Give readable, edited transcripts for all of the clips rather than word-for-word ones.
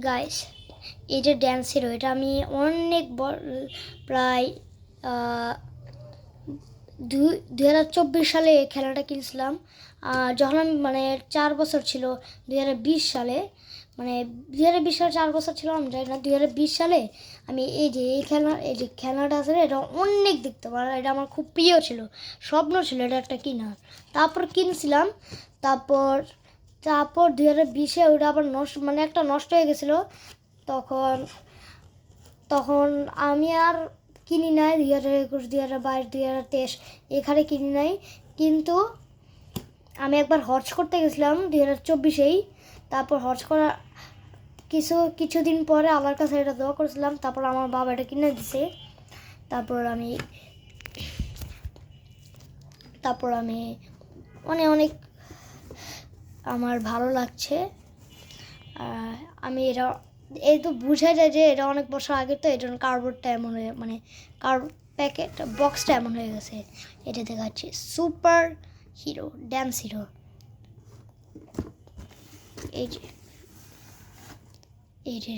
Guys, এই যে dance hero, এটা আমি অনেক প্রায় 2024 সালে এই খেলাটা কিনছিলাম। যখন আমি মানে 4 বছর ছিল, 2020 সালে, মানে 2020 সালে 4 বছর ছিল আমি জানি না। 2020 সালে আমি এই যে খেলাটা আছে এটা অনেক দেখতে পারলাম। এটা আমার খুব প্রিয় ছিল, স্বপ্ন ছিল এটা একটা কেনার। তারপর কিনছিলাম। তারপর তারপর 2020-এ ওটা আবার নষ্ট, মানে একটা নষ্ট হয়ে গেছিলো। তখন তখন আমি আর কিনি নাই। 2021, 2022, 2023 এখানে কিনি নাই। কিন্তু আমি একবার হজ করতে গেছিলাম 2024-এই। তারপর হজ করা কিছুদিন পরে আমার কাছে এটা দোয়া করেছিলাম। তারপর আমার বাবা এটা কিনে দিছে। তারপর আমি অনেক আমার ভালো লাগছে। আমি এটা, এই তো বোঝা যায় যে এটা অনেক বছর আগে, তো এই জন্য কার্ডবোর্ডটা এমন হয়ে, মানে প্যাকেট বক্সটা এমন হয়ে গেছে। এটা দেখাচ্ছি সুপার হিরো, ড্যান্স হিরো। এই যে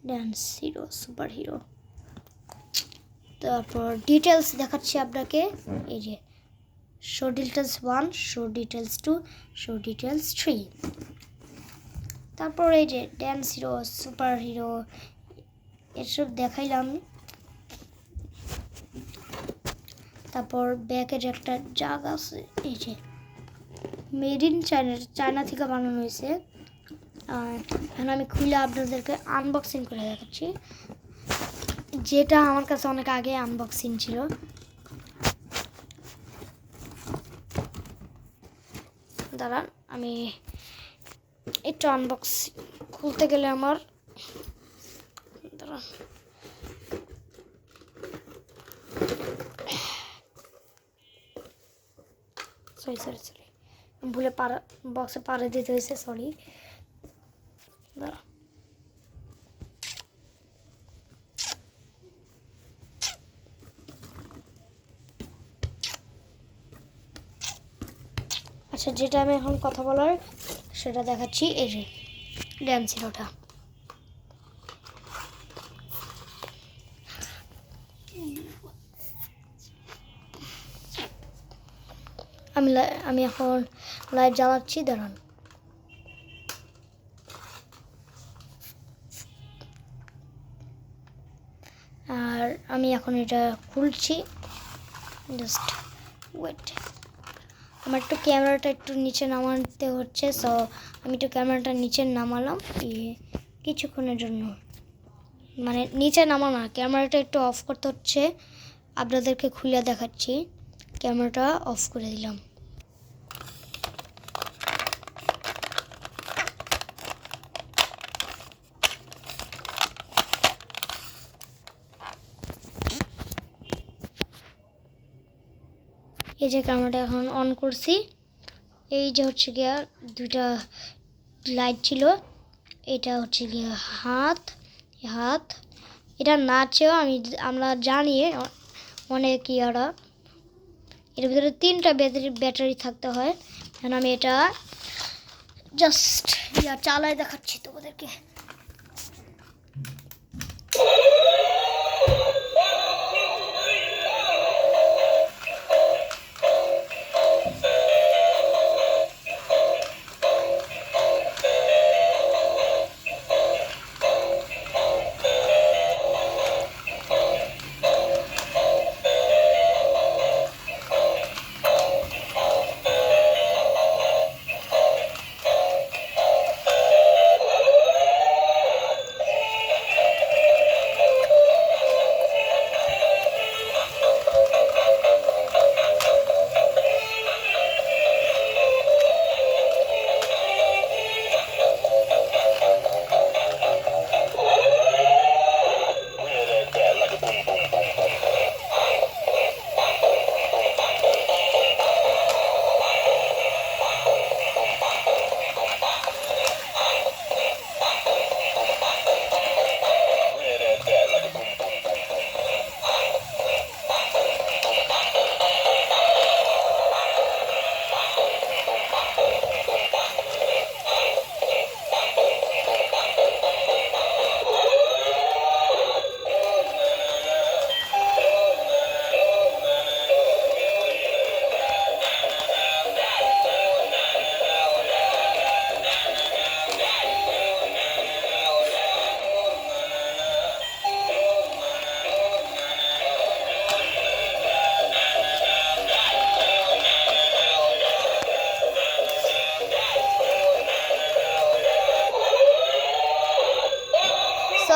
ড্যান্স হিরো, সুপার হিরো। তারপর ডিটেলস দেখাচ্ছি আপনাকে। এই যে show details 1, show details 2, show details 3। তারপর এই যে ড্যান্স হিরো, সুপার হিরো, এসব দেখাইলাম। তারপর ব্যাকের একটা জায়গা আছে, এই যে মেড ইন চায়না থেকে বানানো হয়েছে। এখন আমি খুলে আপনাদেরকে আনবক্সিং করে দেখাচ্ছি, যেটা আমার কাছে অনেক আগে আনবক্সিং ছিল। দাঁড়ান, আমি একটু আনবক্সিং খুলতে গেলে আমার, দাঁড়ান, সরি ভুলে বক্সে পাড়ে দিতে হয়েছে, সরি। দাঁড়ান, আচ্ছা, যেটা আমি এখন কথা বলার সেটা দেখাচ্ছি। এই যে ড্যান্স হিরোটা, আমি এখন লাইট জ্বালাচ্ছি, দাঁড়ান। আর আমি এখন এটা খুলছি, জাস্ট ওয়েট। আমার একটু ক্যামেরাটা একটু নিচে নামাতে হচ্ছে, সো আমি একটু ক্যামেরাটা নিচে নামালাম কিছুক্ষণের জন্য। মানে নিচে নামানো না, ক্যামেরাটা একটু অফ করতে হচ্ছে। আপনাদেরকে খুলে দেখাচ্ছি, ক্যামেরাটা অফ করে দিলাম। এই যে ক্যামেরাটা এখন অন করছি। এই যে হচ্ছে গিয়া দুটা লাইট ছিল। এটা হচ্ছে গিয়া হাত, এটা নাচেও আমরা জানি অনেক ইয়ারা। এর ভিতরে 3টা ব্যাটারি থাকতে হয়। এখন আমি এটা জাস্ট চালায় দেখাচ্ছি তোমাদেরকে।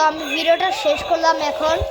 আমি ভিডিওটা শেষ করলাম এখন।